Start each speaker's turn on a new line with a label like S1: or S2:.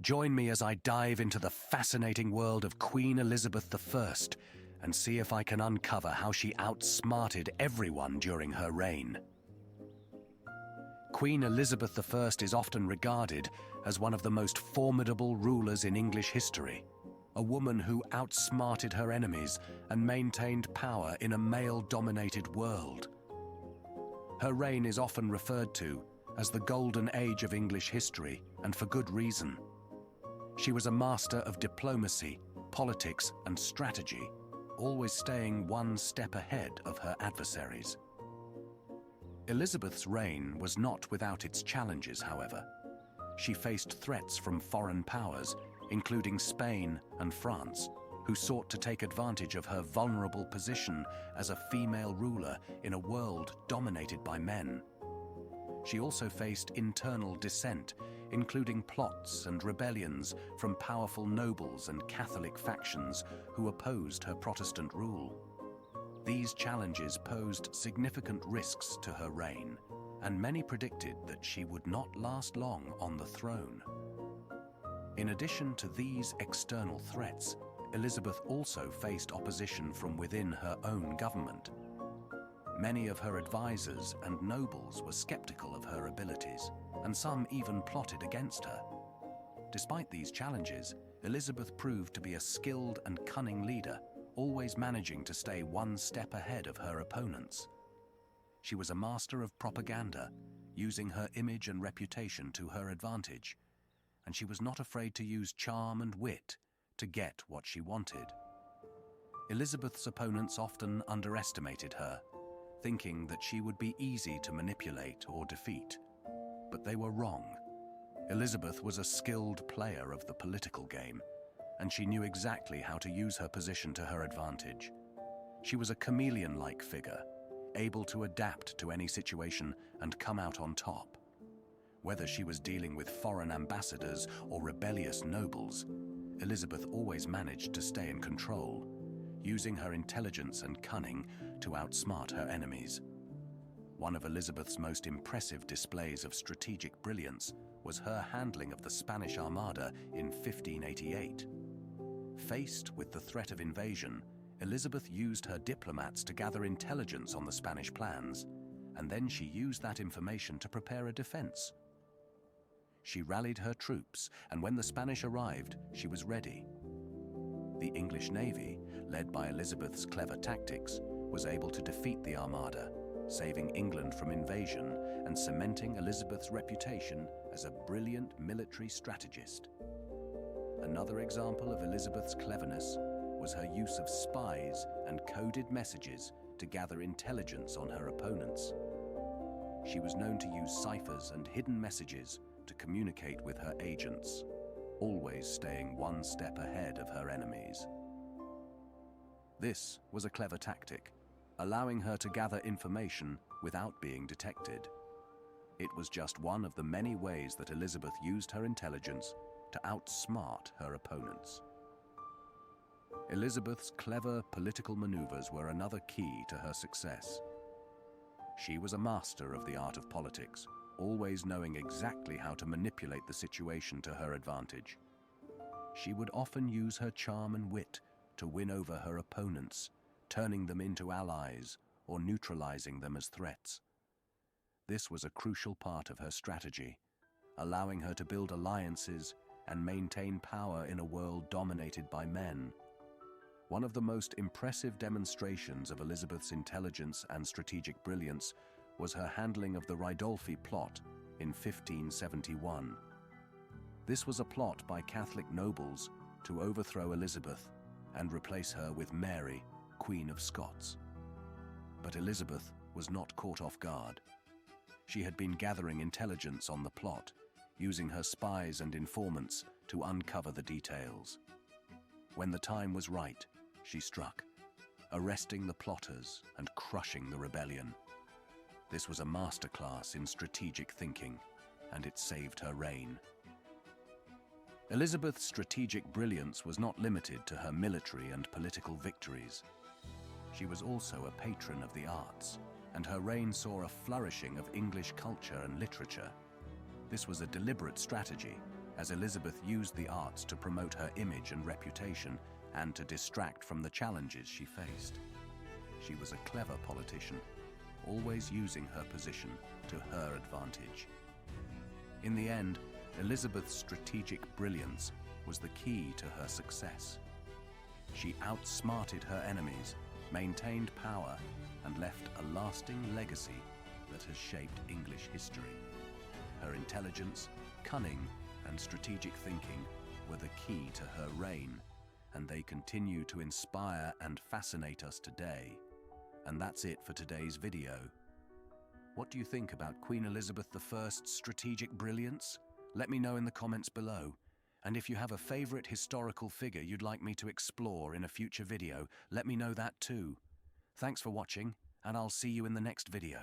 S1: Join me as I dive into the fascinating world of Queen Elizabeth I and see if I can uncover how she outsmarted everyone during her reign. Queen Elizabeth I is often regarded as one of the most formidable rulers in English history, a woman who outsmarted her enemies and maintained power in a male-dominated world. Her reign is often referred to as the golden age of English history, and for good reason. She was a master of diplomacy, politics, and strategy, always staying one step ahead of her adversaries. Elizabeth's reign was not without its challenges, however. She faced threats from foreign powers, including Spain and France, who sought to take advantage of her vulnerable position as a female ruler in a world dominated by men. She also faced internal dissent, including plots and rebellions from powerful nobles and Catholic factions who opposed her Protestant rule. These challenges posed significant risks to her reign, and many predicted that she would not last long on the throne. In addition to these external threats, Elizabeth also faced opposition from within her own government. Many of her advisors and nobles were skeptical of her abilities, and some even plotted against her. Despite these challenges, Elizabeth proved to be a skilled and cunning leader, always managing to stay one step ahead of her opponents. She was a master of propaganda, using her image and reputation to her advantage, and she was not afraid to use charm and wit to get what she wanted. Elizabeth's opponents often underestimated her, thinking that she would be easy to manipulate or defeat. But they were wrong. Elizabeth was a skilled player of the political game, and she knew exactly how to use her position to her advantage. She was a chameleon-like figure, able to adapt to any situation and come out on top. Whether she was dealing with foreign ambassadors or rebellious nobles, Elizabeth always managed to stay in control, using her intelligence and cunning to outsmart her enemies. One of Elizabeth's most impressive displays of strategic brilliance was her handling of the Spanish Armada in 1588. Faced with the threat of invasion, Elizabeth used her diplomats to gather intelligence on the Spanish plans, and then she used that information to prepare a defense. She rallied her troops, and when the Spanish arrived, she was ready. The English Navy, led by Elizabeth's clever tactics, was able to defeat the Armada, saving England from invasion and cementing Elizabeth's reputation as a brilliant military strategist. Another example of Elizabeth's cleverness was her use of spies and coded messages to gather intelligence on her opponents. She was known to use ciphers and hidden messages to communicate with her agents, always staying one step ahead of her enemies. This was a clever tactic, allowing her to gather information without being detected. It was just one of the many ways that Elizabeth used her intelligence to outsmart her opponents. Elizabeth's clever political maneuvers were another key to her success. She was a master of the art of politics, always knowing exactly how to manipulate the situation to her advantage. She would often use her charm and wit to win over her opponents, turning them into allies or neutralizing them as threats. This was a crucial part of her strategy, allowing her to build alliances and maintain power in a world dominated by men. One of the most impressive demonstrations of Elizabeth's intelligence and strategic brilliance was her handling of the Ridolfi plot in 1571. This was a plot by Catholic nobles to overthrow Elizabeth and replace her with Mary, Queen of Scots. But Elizabeth was not caught off guard. She had been gathering intelligence on the plot, using her spies and informants to uncover the details. When the time was right, she struck, arresting the plotters and crushing the rebellion. This was a masterclass in strategic thinking, and it saved her reign. Elizabeth's strategic brilliance was not limited to her military and political victories. She was also a patron of the arts, and her reign saw a flourishing of English culture and literature. This was a deliberate strategy, as Elizabeth used the arts to promote her image and reputation and to distract from the challenges she faced. She was a clever politician, always using her position to her advantage. In the end, Elizabeth's strategic brilliance was the key to her success. She outsmarted her enemies, maintained power, and left a lasting legacy that has shaped English history. Her intelligence, cunning, and strategic thinking were the key to her reign, and they continue to inspire and fascinate us today. And that's it for today's video. What do you think about Queen Elizabeth I's strategic brilliance? Let me know in the comments below. And if you have a favorite historical figure you'd like me to explore in a future video, let me know that too. Thanks for watching, and I'll see you in the next video.